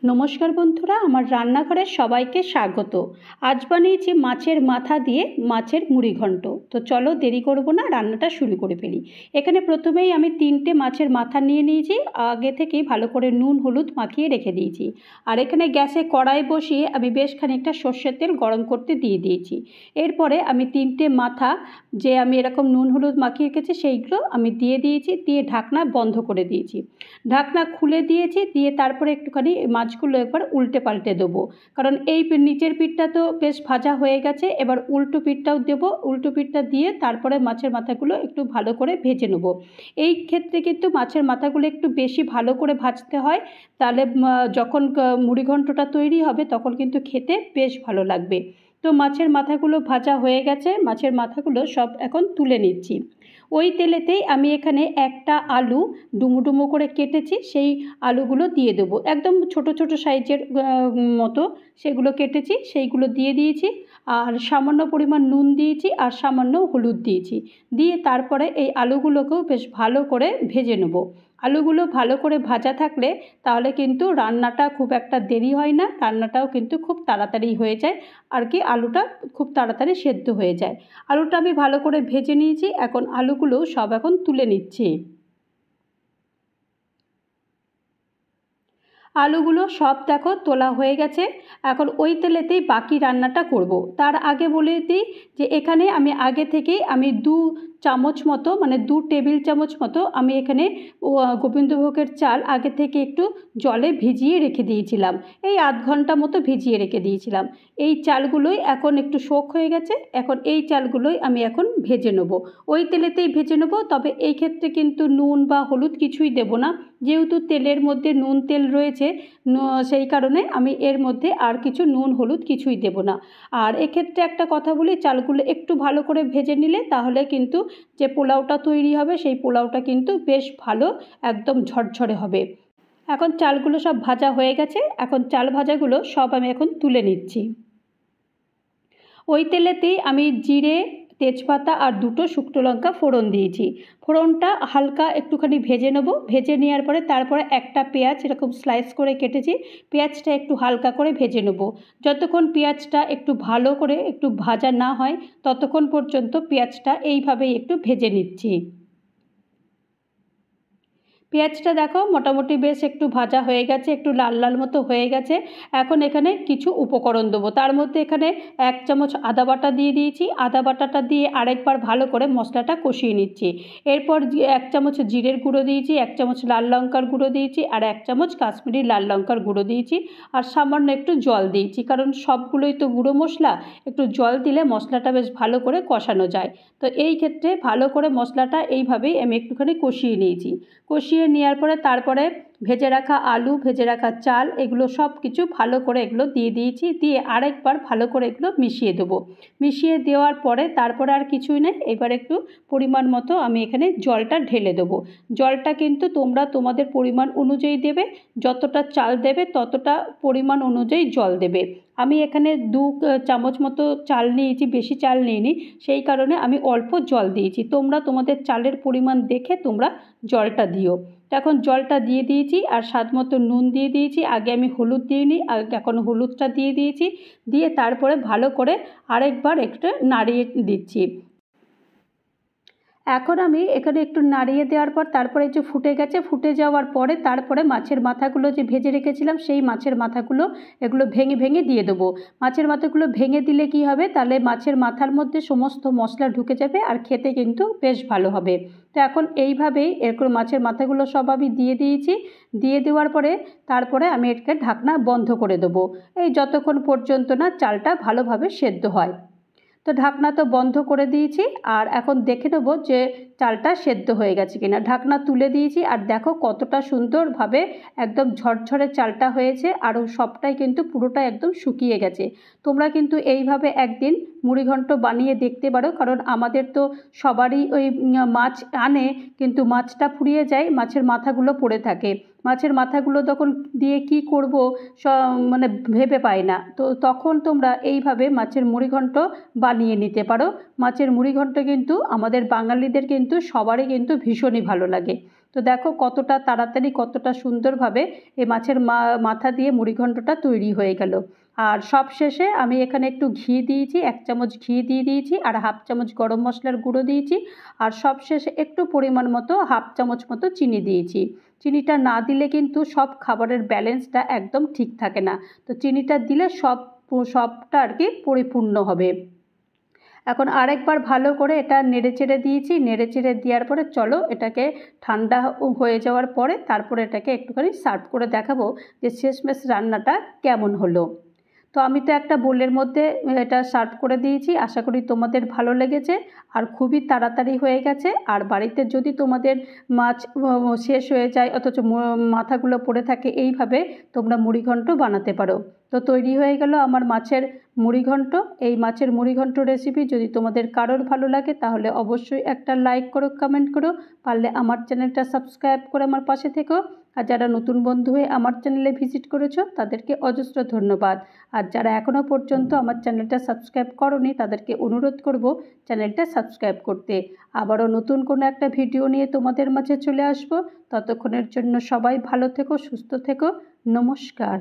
নমস্কার বন্ধুরা, আমার রান্নাঘরে সবাইকে স্বাগত। আজ বানিয়েছি মাছের মাথা দিয়ে মাছের মুড়িঘণ্ট। তো চলো দেরি করব না, রান্নাটা শুরু করে ফেলি। এখানে প্রথমেই আমি 3টে মাছের মাথা নিয়ে নিয়েছি, আগে থেকেই ভালো করে নুন হলুদ মাখিয়ে রেখে দিয়েছি। আর এখানে গ্যাসে কড়াই বসিয়ে আমি বেশ খানিকটা সর্ষের তেল গরম করতে দিয়ে দিয়েছি। এরপরে আমি 3টে মাথা যে আমি এরকম নুন হলুদ মাখিয়ে রেখেছি সেইগুলো আমি দিয়ে দিয়েছি, দিয়ে ঢাকনা বন্ধ করে দিয়েছি। ঢাকনা খুলে দিয়েছি, দিয়ে তারপরে একটুখানি মাছগুলো একবার উল্টে পাল্টে দেবো, কারণ এই নিচের পিঠটা তো বেশ ভাজা হয়ে গেছে। এবার উল্টো পিঠটাও দেবো, উল্টো পিঠটা দিয়ে তারপরে মাছের মাথাগুলো একটু ভালো করে ভেজে নেবো। এই ক্ষেত্রে কিন্তু মাছের মাথাগুলো একটু বেশি ভালো করে ভাজতে হয়, তাহলে যখন মুড়িঘণ্টটা তৈরি হবে তখন কিন্তু খেতে বেশ ভালো লাগবে। তো মাছের মাথাগুলো ভাজা হয়ে গেছে, মাছের মাথাগুলো সব এখন তুলে নিচ্ছি। ওই তেলেতেই আমি এখানে একটা আলু ডুমো ডুমো করে কেটেছি, সেই আলুগুলো দিয়ে দেবো, একদম ছোট ছোট সাইজের মতো সেগুলো কেটেছি, সেইগুলো দিয়ে দিয়েছি। আর সামান্য পরিমাণ নুন দিয়েছি আর সামান্য হলুদ দিয়েছি, দিয়ে তারপরে এই আলুগুলোকেও বেশ ভালো করে ভেজে নেব। আলুগুলো ভালো করে ভাজা থাকলে তাহলে কিন্তু রান্নাটা খুব একটা দেরি হয় না, রান্নাটাও কিন্তু খুব তাড়াতাড়ি হয়ে যায় আর কি, আলুটা খুব তাড়াতাড়ি সেদ্ধ হয়ে যায়। আলুটা আমি ভালো করে ভেজে নিয়েছি, এখন আলুগুলো সব এখন তুলে নিচ্ছি। আলুগুলো সব দেখো তোলা হয়ে গেছে। এখন ওই তেলেতেই বাকি রান্নাটা করব। তার আগে বলে দিই যে এখানে আমি আগে থেকেই আমি 2 চামচ মতো, মানে 2 টেবিল চামচ মতো আমি এখানে গোবিন্দভোগের চাল আগে থেকে একটু জলে ভিজিয়ে রেখে দিয়েছিলাম, এই আধ ঘন্টা মতো ভিজিয়ে রেখে দিয়েছিলাম। এই চালগুলোই এখন একটু শোক হয়ে গেছে, এখন এই চালগুলোই আমি এখন ভেজে নেব, ওই তেলেতেই ভেজে নেব। তবে এই ক্ষেত্রে কিন্তু নুন বা হলুদ কিছুই দেব না, যেহেতু তেলের মধ্যে নুন তেল রয়েছে, সেই কারণে আমি এর মধ্যে আর কিছু নুন হলুদ কিছুই দেব না। আর এক্ষেত্রে একটা কথা বলি, চালগুলো একটু ভালো করে ভেজে নিলে তাহলে কিন্তু যে পোলাওটা তৈরি হবে সেই পোলাওটা কিন্তু বেশ ভালো একদম ঝরঝরে হবে। এখন চালগুলো সব ভাজা হয়ে গেছে, এখন চাল ভাজাগুলো সব আমি এখন তুলে নিচ্ছি। ওই তেলেতেই আমি জিরে, তেজপাতা আর 2টো শুকনো লঙ্কা ফোড়ন দিয়েছি। ফোড়নটা হালকা একটুখানি ভেজে নেব, ভেজে নেওয়ার পরে তারপরে একটা পেঁয়াজ এরকম স্লাইস করে কেটেছি, পেঁয়াজটা একটু হালকা করে ভেজে নেব। যতক্ষণ পেঁয়াজটা একটু ভালো করে একটু ভাজা না হয় ততক্ষণ পর্যন্ত পেঁয়াজটা এইভাবেই একটু ভেজে নিচ্ছি। পেঁয়াজটা দেখো মোটামুটি বেশ একটু ভাজা হয়ে গেছে, একটু লাল লাল মতো হয়ে গেছে। এখন এখানে কিছু উপকরণ দেবো, তার মধ্যে এখানে 1 চামচ আদা বাটা দিয়ে দিয়েছি, আদা বাটাটা দিয়ে আরেকবার ভালো করে মশলাটা কষিয়ে নিচ্ছি। এরপর 1 চামচ জিরের গুঁড়ো দিয়েছি, 1 চামচ লাল লঙ্কার গুঁড়ো দিয়েছি আর 1 চামচ কাশ্মীরি লাল লঙ্কার গুঁড়ো দিয়েছি আর সামান্য একটু জল দিয়েছি, কারণ সবগুলোই তো গুঁড়ো মশলা, একটু জল দিলে মশলাটা বেশ ভালো করে কষানো যায়। তো এই ক্ষেত্রে ভালো করে মশলাটা এইভাবেই আমি একটুখানি কষিয়ে নিয়েছি। কষিয়ে নেওয়ার পরে তারপরে ভেজে রাখা আলু, ভেজে রাখা চাল, এগুলো সব কিছু ভালো করে এগুলো দিয়ে দিয়েছি, দিয়ে আরেকবার ভালো করে এগুলো মিশিয়ে দেবো। মিশিয়ে দেওয়ার পরে তারপরে আর কিছুই নেই, এবার একটু পরিমাণ মতো আমি এখানে জলটা ঢেলে দেবো। জলটা কিন্তু তোমরা তোমাদের পরিমাণ অনুযায়ী দেবে, যতটা চাল দেবে ততটা পরিমাণ অনুযায়ী জল দেবে। আমি এখানে 2 চামচ মতো চাল নিয়েছি, বেশি চাল নিইনি, সেই কারণে আমি অল্প জল দিয়েছি। তোমরা তোমাদের চালের পরিমাণ দেখে তোমরা জলটা দিও। তো এখন জলটা দিয়ে দিয়েছি আর স্বাদ মতো নুন দিয়ে দিয়েছি, আগে আমি হলুদ দিইনি, এখন হলুদটা দিয়ে দিয়েছি, দিয়ে তারপরে ভালো করে আরেকবার একটু নাড়িয়ে দিচ্ছি। এখন আমি এখানে একটু নাড়িয়ে দেওয়ার পর তারপরে যে ফুটে গেছে, ফুটে যাওয়ার পরে তারপরে মাছের মাথাগুলো যে ভেজে রেখেছিলাম সেই মাছের মাথাগুলো এগুলো ভেঙে ভেঙে দিয়ে দেবো। মাছের মাথাগুলো ভেঙে দিলে কি হবে, তাহলে মাছের মাথার মধ্যে সমস্ত মশলা ঢুকে যাবে আর খেতে কিন্তু বেশ ভালো হবে। তো এখন এইভাবেই এরকম মাছের মাথাগুলো সব আমি দিয়ে দিয়েছি, দিয়ে দেওয়ার পরে তারপরে আমি এটাকে ঢাকনা বন্ধ করে দেবো, এই যতক্ষণ পর্যন্ত না চালটা ভালোভাবে সেদ্ধ হয়। তো ঢাকনা তো বন্ধ করে দিয়েছি, আর এখন দেখে নেব যে চালটা সেদ্ধ হয়ে গেছে কিনা। ঢাকনা তুলে দিয়েছি আর দেখো কতটা সুন্দরভাবে একদম ঝরঝরে চালটা হয়েছে, আর সবটাই কিন্তু পুরোটা একদম শুকিয়ে গেছে। তোমরা কিন্তু এইভাবে একদিন মুড়িঘণ্ট বানিয়ে দেখতে পারো, কারণ আমাদের তো সবারই ওই মাছ আনে কিন্তু মাছটা ফুরিয়ে যায়, মাছের মাথাগুলো পড়ে থাকে। মাছের মাথাগুলো তখন দিয়ে কি করব মানে ভেবে পাই না, তো তখন তোমরা এইভাবে মাছের মুড়িঘণ্ট বানিয়ে নিতে পারো। মাছের মুড়িঘণ্ট কিন্তু আমাদের বাঙালিদের কিন্তু সবারই কিন্তু ভীষণই ভালো লাগে। তো দেখো কতটা তাড়াতাড়ি কতটা সুন্দরভাবে এই মাছের মাথা দিয়ে মুড়িঘণ্টটা তৈরি হয়ে গেল। আর সব শেষে আমি এখানে একটু ঘি দিয়েছি, 1 চামচ ঘি দিয়ে দিয়েছি, আর 1/2 চামচ গরম মশলার গুঁড়ো দিয়েছি, আর সব শেষে একটু পরিমাণ মতো 1/2 চামচ মতো চিনি দিয়েছি। চিনিটা না দিলে কিন্তু সব খাবারের ব্যালেন্সটা একদম ঠিক থাকে না, তো চিনিটা দিলে সবটা আর কি পরিপূর্ণ হবে। এখন আরেকবার ভালো করে এটা নেড়েচেড়ে দিয়েছি, নেড়েচেড়ে দেওয়ার পরে চলো এটাকে ঠান্ডা হয়ে যাওয়ার পরে তারপরে এটাকে একটুখানি সার্ভ করে দেখাবো যে শেষমেশ রান্নাটা কেমন হলো। তো আমি তো একটা বোলের মধ্যে এটা সার্ভ করে দিয়েছি, আশা করি তোমাদের ভালো লেগেছে আর খুবই তাড়াতাড়ি হয়ে গেছে। আর বাড়িতে যদি তোমাদের মাছ শেষ হয়ে যায় অথচ মাথাগুলো পড়ে থাকে, এইভাবে তোমরা মুড়িঘণ্ট বানাতে পারো। তো তৈরি হয়ে গেল আমার মাছের মুড়িঘণ্ট। এই মাছের মুড়িঘণ্ট রেসিপি যদি তোমাদের কারোর ভালো লাগে তাহলে অবশ্যই একটা লাইক করো, কমেন্ট করো, পারলে আমার চ্যানেলটা সাবস্ক্রাইব করে আমার পাশে থেকো। আর যারা নতুন বন্ধু হয়ে আমার চ্যানেলে ভিজিট করেছো তাদেরকে অজস্র ধন্যবাদ। আর যারা এখনও পর্যন্ত আমার চ্যানেলটা সাবস্ক্রাইব করোনি তাদেরকে অনুরোধ করব চ্যানেলটা সাবস্ক্রাইব করতে। আবারও নতুন কোনো একটা ভিডিও নিয়ে তোমাদের মাঝে চলে আসবো। ততক্ষণের জন্য সবাই ভালো থেকো, সুস্থ থেকো। নমস্কার।